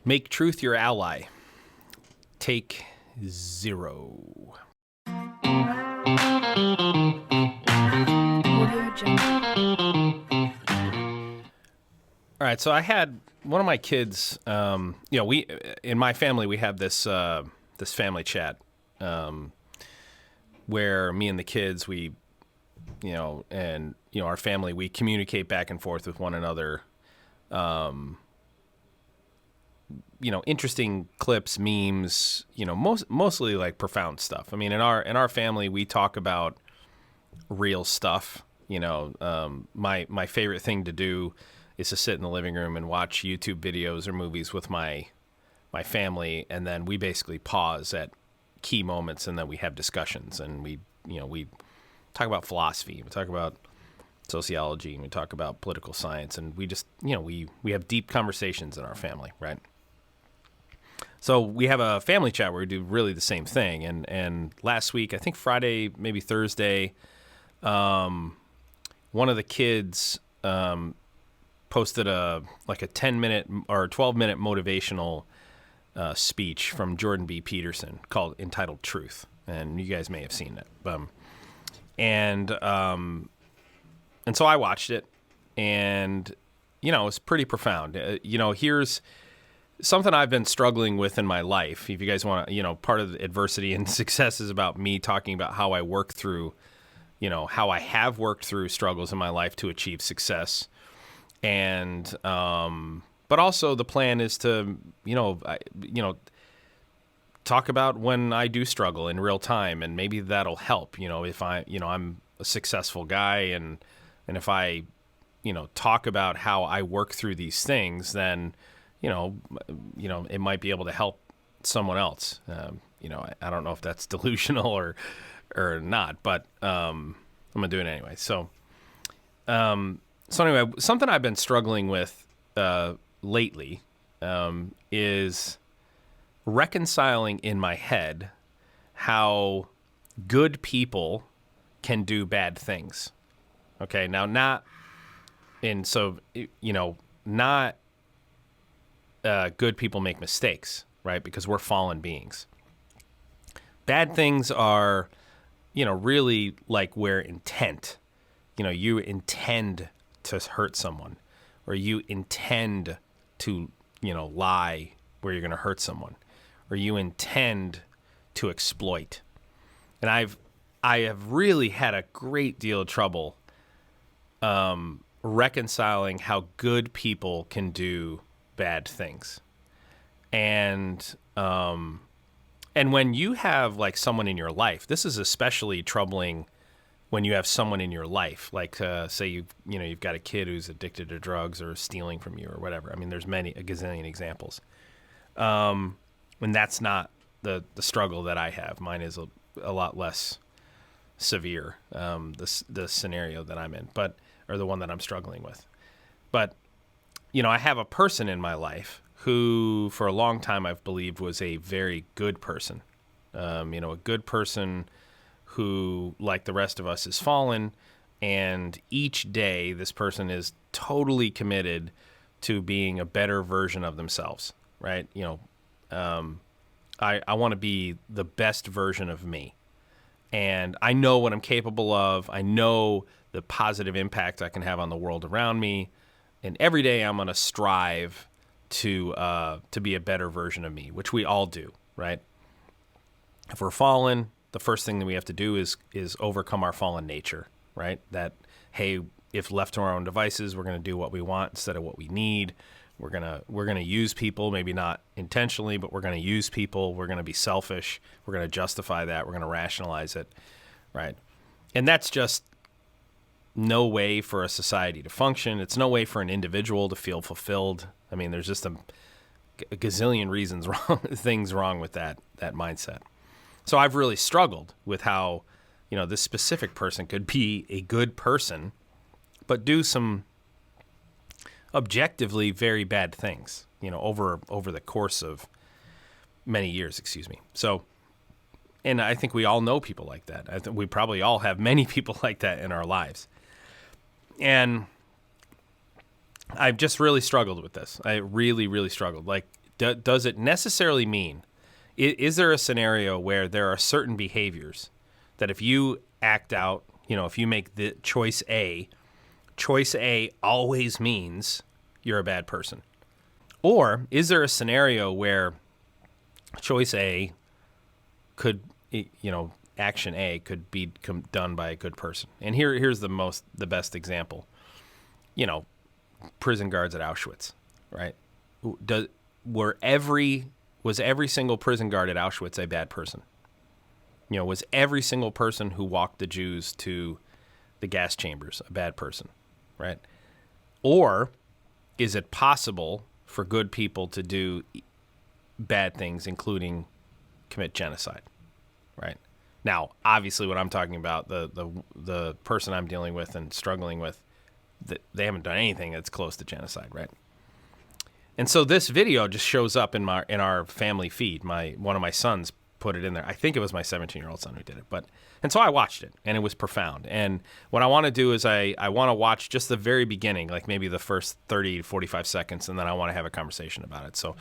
Make truth your ally. Take 0. Audio Jungle. All right, so I had one of my kids. We in my family we have this this family chat where me and the kids our family, we communicate back and forth with one another. Interesting clips, memes. Mostly like profound stuff. I mean, in our family, we talk about real stuff. My favorite thing to do is to sit in the living room and watch YouTube videos or movies with my family, and then we basically pause at key moments, and then we have discussions, and we talk about philosophy, we talk about sociology, and we talk about political science, and we just we have deep conversations in our family, right? So we have a family chat where we do really the same thing, and last week, I think Friday, maybe Thursday, one of the kids posted a 10-minute or 12-minute motivational speech from Jordan B Peterson entitled "Truth," and you guys may have seen it. And so I watched it, and it's pretty profound. Here's something I've been struggling with in my life. If you guys want to, part of the adversity and success is about me talking about how I work through, how I have worked through struggles in my life to achieve success. And, but also the plan is to, talk about when I do struggle in real time, and maybe that'll help, if I'm a successful guy, and if I, talk about how I work through these things, then, it might be able to help someone else. I don't know if that's delusional or not, but, I'm gonna do it anyway. So anyway, something I've been struggling with lately is reconciling in my head how good people can do bad things. Okay, now not good people make mistakes, right? Because we're fallen beings. Bad things are, really like where intent, you intend to hurt someone, or you intend to, lie where you're going to hurt someone, or you intend to exploit. And I have really had a great deal of trouble reconciling how good people can do bad things. And when you have like someone in your life, this is especially troubling when you have someone in your life, like say you've got a kid who's addicted to drugs or stealing from you or whatever. I mean, there's a gazillion examples. When that's not the struggle that I have. Mine is a lot less severe, the scenario that I'm in, or the one that I'm struggling with. But, I have a person in my life who for a long time I've believed was a very good person. A good person who, like the rest of us, is fallen, and each day this person is totally committed to being a better version of themselves, right? I want to be the best version of me, and I know what I'm capable of. I know the positive impact I can have on the world around me, and every day I'm going to strive to be a better version of me, which we all do, right? If we're fallen, the first thing that we have to do is overcome our fallen nature, right? That, hey, if left to our own devices, we're going to do what we want instead of what we need. We're going to use people, maybe not intentionally, but we're going to use people. We're going to be selfish. We're going to justify that. We're going to rationalize it, right? And that's just no way for a society to function. It's no way for an individual to feel fulfilled. I mean, there's just a gazillion reasons things wrong with that mindset. So I've really struggled with how, this specific person could be a good person, but do some objectively very bad things, over the course of many years, So, and I think we all know people like that. I think we probably all have many people like that in our lives. And I've just really struggled with this. I really, really struggled. Like Does it necessarily mean, is there a scenario where there are certain behaviors that if you act out, if you make the choice A always means you're a bad person? Or is there a scenario where choice A could, action A could be done by a good person? And here's the best example. Prison guards at Auschwitz, right? Was every single prison guard at Auschwitz a bad person? Was every single person who walked the Jews to the gas chambers a bad person, right? Or is it possible for good people to do bad things, including commit genocide, right? Now, obviously, what I'm talking about, the person I'm dealing with and struggling with, they haven't done anything that's close to genocide, right? And so this video just shows up in our family feed. One of my sons put it in there. I think it was my 17-year-old son who did it. And so I watched it, and it was profound. And what I want to do is I want to watch just the very beginning, like maybe the first 30 to 45 seconds, and then I want to have a conversation about it. So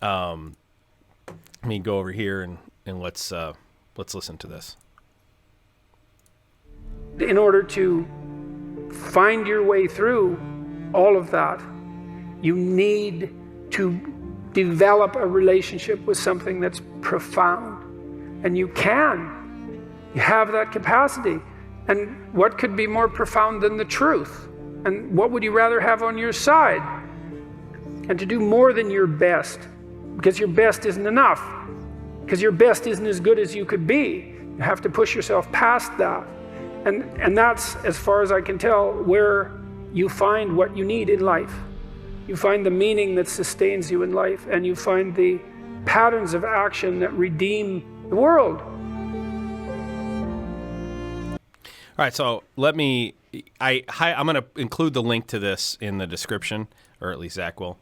let me go over here and let's listen to this. In order to find your way through all of that, you need to develop a relationship with something that's profound. And you have that capacity. And what could be more profound than the truth? And what would you rather have on your side? And to do more than your best, because your best isn't enough, because your best isn't as good as you could be. You have to push yourself past that. And that's, as far as I can tell, where you find what you need in life. You find the meaning that sustains you in life, and you find the patterns of action that redeem the world. All right, so I'm going to include the link to this in the description, or at least Zach will.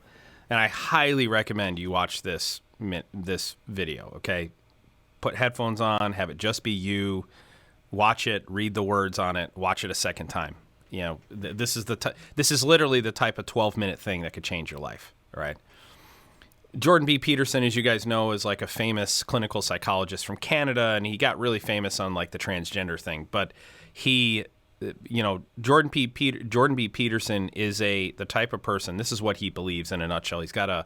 And I highly recommend you watch this video, okay? Put headphones on, have it just be you. Watch it, read the words on it, watch it a second time. This is literally the type of 12-minute thing that could change your life, all right? Jordan B Peterson, as you guys know, is like a famous clinical psychologist from Canada, and he got really famous on like the transgender thing. But Jordan B Peterson is the type of person. This is what he believes in a nutshell. He's got a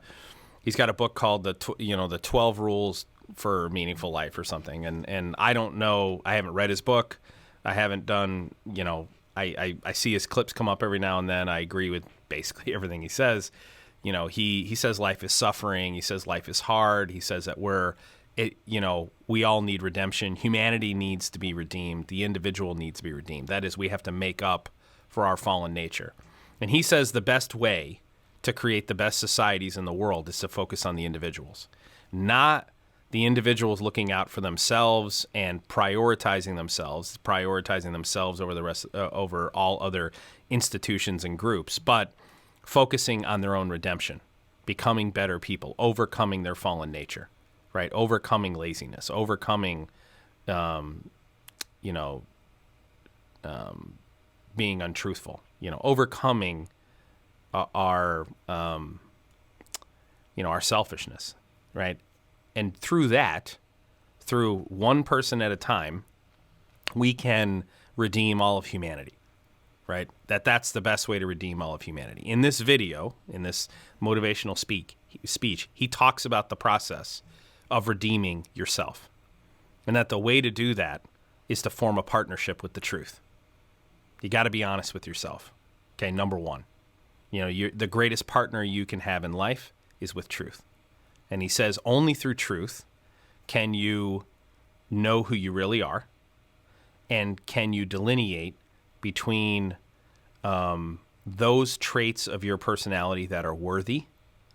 book called the 12 Rules for Meaningful Life or something. And I don't know. I haven't read his book. I haven't done. I see his clips come up every now and then. I agree with basically everything he says. He says life is suffering. He says life is hard. He says that we all need redemption. Humanity needs to be redeemed. The individual needs to be redeemed. That is, we have to make up for our fallen nature. And he says the best way to create the best societies in the world is to focus on the individuals, not the individuals looking out for themselves and prioritizing themselves over all other institutions and groups, but focusing on their own redemption, becoming better people, overcoming their fallen nature, right? Overcoming laziness, overcoming, being untruthful, overcoming our selfishness, right? And through one person at a time, we can redeem all of humanity, right? That's the best way to redeem all of humanity. In this video, in this motivational speech, he talks about the process of redeeming yourself, and that the way to do that is to form a partnership with the truth. You got to be honest with yourself. Okay, number one. The greatest partner you can have in life is with truth. And he says only through truth can you know who you really are, and can you delineate between those traits of your personality that are worthy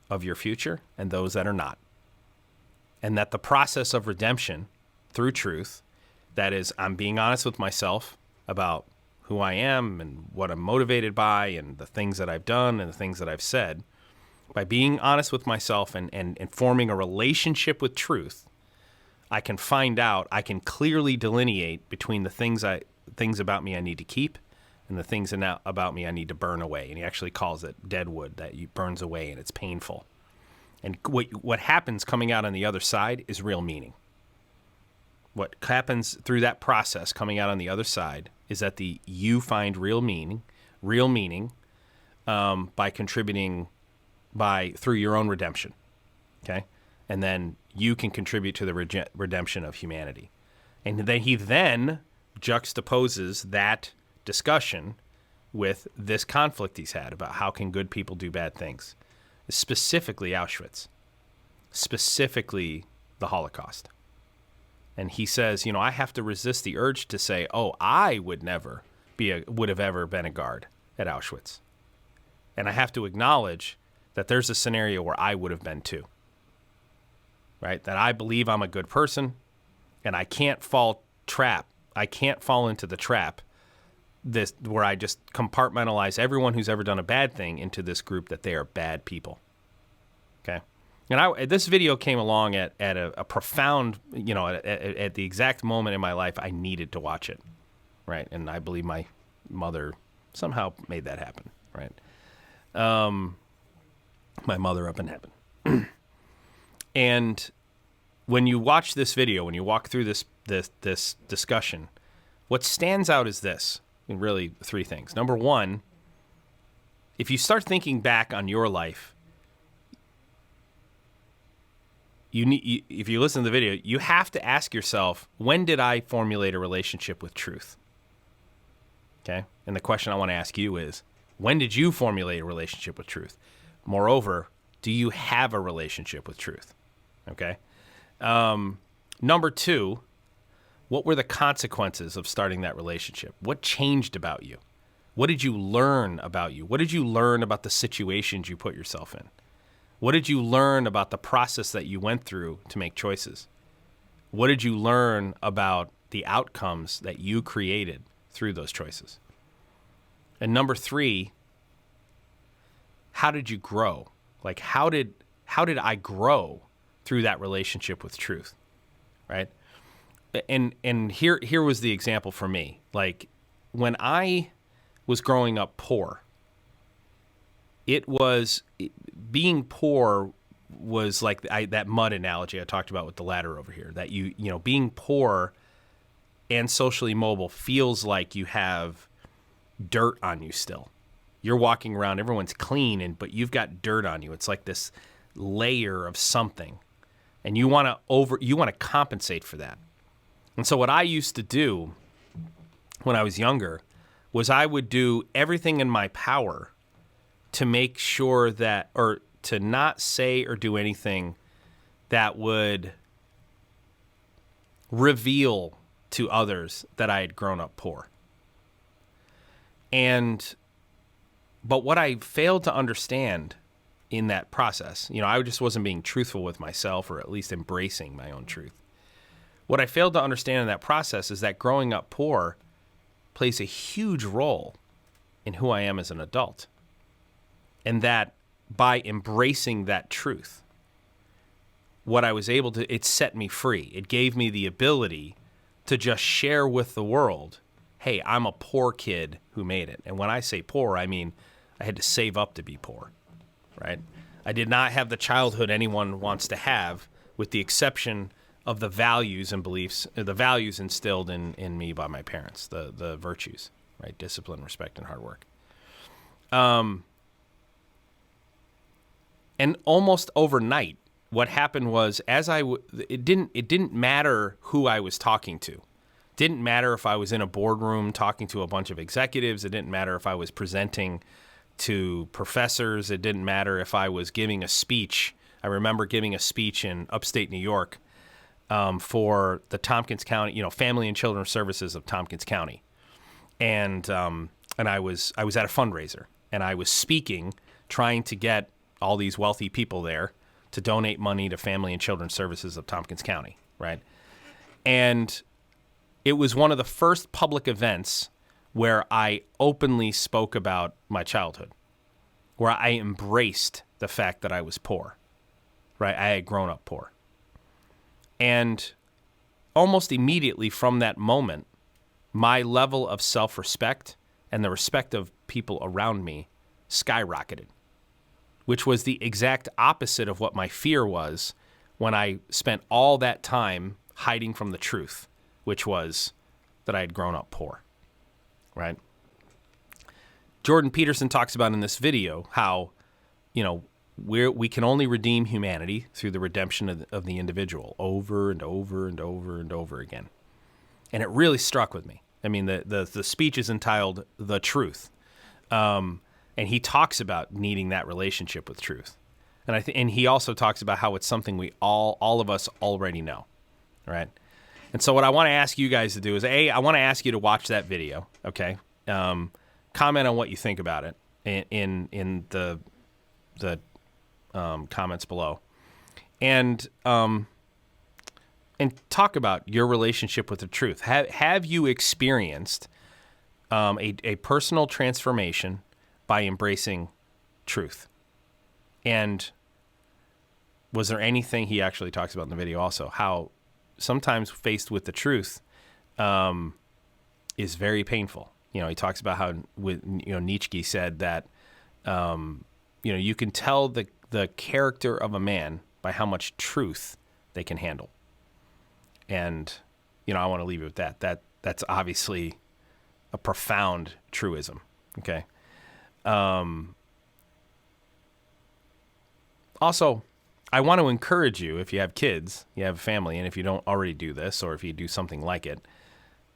of your future and those that are not. And that the process of redemption through truth, that is, I'm being honest with myself about who I am and what I'm motivated by and the things that I've done and the things that I've said, by being honest with myself and forming a relationship with truth, I can find out, I can clearly delineate between the things about me I need to keep and the things about me I need to burn away. And he actually calls it dead wood, that you burns away and it's painful. And what happens coming out on the other side is real meaning. What happens through that process coming out on the other side is that you find real meaning by contributing through your own redemption. Okay? And then you can contribute to the redemption of humanity. And then he juxtaposes that discussion with this conflict he's had about how can good people do bad things, specifically Auschwitz, specifically the Holocaust. And he says, I have to resist the urge to say, oh, I would have ever been a guard at Auschwitz. And I have to acknowledge that there's a scenario where I would have been too. Right? That I believe I'm a good person, and I can't fall into the trap where I just compartmentalize everyone who's ever done a bad thing into this group that they are bad people. Okay? And this video came along at a profound, at the exact moment in my life I needed to watch it. Right? And I believe my mother somehow made that happen. Right? My mother up in heaven. And when you watch this video, when you walk through this discussion, what stands out is this, and really three things. Number one, if you start thinking back on your life, if you listen to the video, you have to ask yourself, when did I formulate a relationship with truth? Okay? And the question I want to ask you is, when did you formulate a relationship with truth? Moreover, do you have a relationship with truth? Okay? Number two, what were the consequences of starting that relationship? What changed about you? What did you learn about you? What did you learn about the situations you put yourself in? What did you learn about the process that you went through to make choices? What did you learn about the outcomes that you created through those choices? And number three, how did you grow? Like, how did I grow through that relationship with truth, right? And here was the example for me. Like, when I was growing up poor, being poor was like that mud analogy I talked about with the ladder over here. That being poor and socially mobile feels like you have dirt on you still. You're walking around, everyone's clean, but you've got dirt on you. It's like this layer of something, and you want to compensate for that. And so what I used to do when I was younger was I would do everything in my power to make sure or to not say or do anything that would reveal to others that I had grown up poor. But what I failed to understand in that process, I just wasn't being truthful with myself, or at least embracing my own truth. What I failed to understand in that process is that growing up poor plays a huge role in who I am as an adult. And that by embracing that truth, what I was able to, it set me free. It gave me the ability to just share with the world, hey, I'm a poor kid who made it. And when I say poor, I mean I had to save up to be poor, right? I did not have the childhood anyone wants to have, with the exception of the values and beliefs, the values instilled in me by my parents, the virtues, right? Discipline, respect, and hard work. And almost overnight, what happened was, it didn't matter who I was talking to. It didn't matter if I was in a boardroom talking to a bunch of executives. It didn't matter if I was presenting to professors. It didn't matter if I was giving a speech. I remember giving a speech in upstate New York for the Tompkins County, Family and Children's Services of Tompkins County, and I was at a fundraiser, and I was speaking, trying to get all these wealthy people there to donate money to Family and Children's Services of Tompkins County, right? And it was one of the first public events where I openly spoke about my childhood, where I embraced the fact that I was poor, right? I had grown up poor. And almost immediately from that moment, my level of self-respect and the respect of people around me skyrocketed, which was the exact opposite of what my fear was when I spent all that time hiding from the truth, which was that I had grown up poor, right? Jordan Peterson talks about in this video how, we can only redeem humanity through the redemption of the individual over and over and over and over again. And it really struck with me. I mean, the speech is entitled "The Truth," and he talks about needing that relationship with truth. And he also talks about how it's something we all of us already know, right? And so what I want to ask you guys to do is, I want to ask you to watch that video, okay? Comment on what you think about it in the comments below, and talk about your relationship with the truth. Have you experienced a personal transformation by embracing truth? And was there anything he actually talks about in the video also, how sometimes faced with the truth is very painful. He talks about how Nietzsche said that you can tell the character of a man by how much truth they can handle. And I want to leave it with that. That's obviously a profound truism. Okay. Also, I want to encourage you, if you have kids, you have a family, and if you don't already do this, or if you do something like it,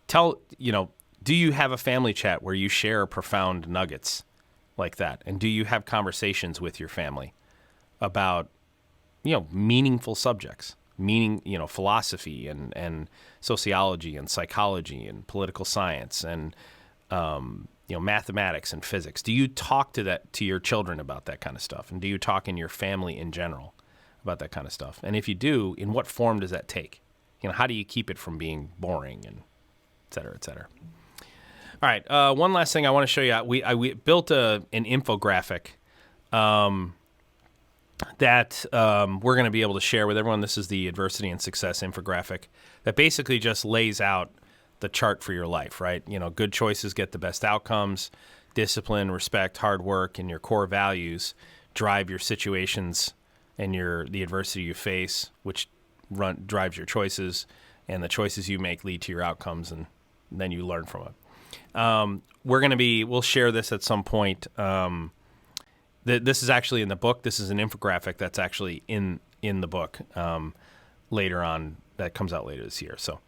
do you have a family chat where you share profound nuggets like that? And do you have conversations with your family about, meaningful subjects, philosophy and sociology and psychology and political science and, mathematics and physics? Do you talk to your children about that kind of stuff? And do you talk in your family in general about that kind of stuff? And if you do, in what form does that take? How do you keep it from being boring, and et cetera, et cetera? All right. One last thing I want to show you. We built an infographic that we're going to be able to share with everyone. This is the Adversity and Success infographic that basically just lays out the chart for your life, right? Good choices get the best outcomes. Discipline, respect, hard work, and your core values drive your situations and the adversity you face, which drives your choices, and the choices you make lead to your outcomes, and then you learn from it. We'll share this at some point. This is actually in the book. This is an infographic that's actually in the book later on, that comes out later this year. So,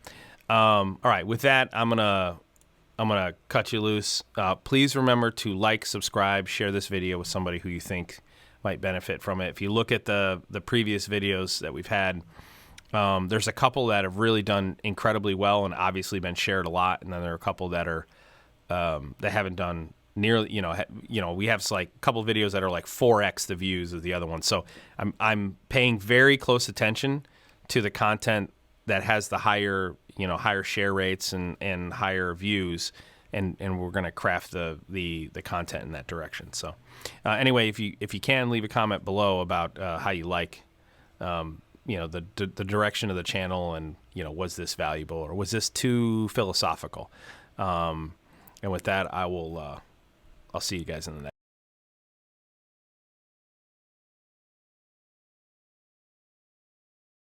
all right, with that, I'm gonna cut you loose. Please remember to like, subscribe, share this video with somebody who you think might benefit from it. If you look at the previous videos that we've had, there's a couple that have really done incredibly well and obviously been shared a lot, and then there are a couple that are that haven't done nearly. We have like a couple of videos that are like 4x the views of the other ones. So I'm paying very close attention to the content that has the higher share rates and higher views, and we're going to craft the content in that direction. So anyway, if you can, leave a comment below about how you like the direction of the channel, and was this valuable or was this too philosophical? And with that, I'll see you guys in the next.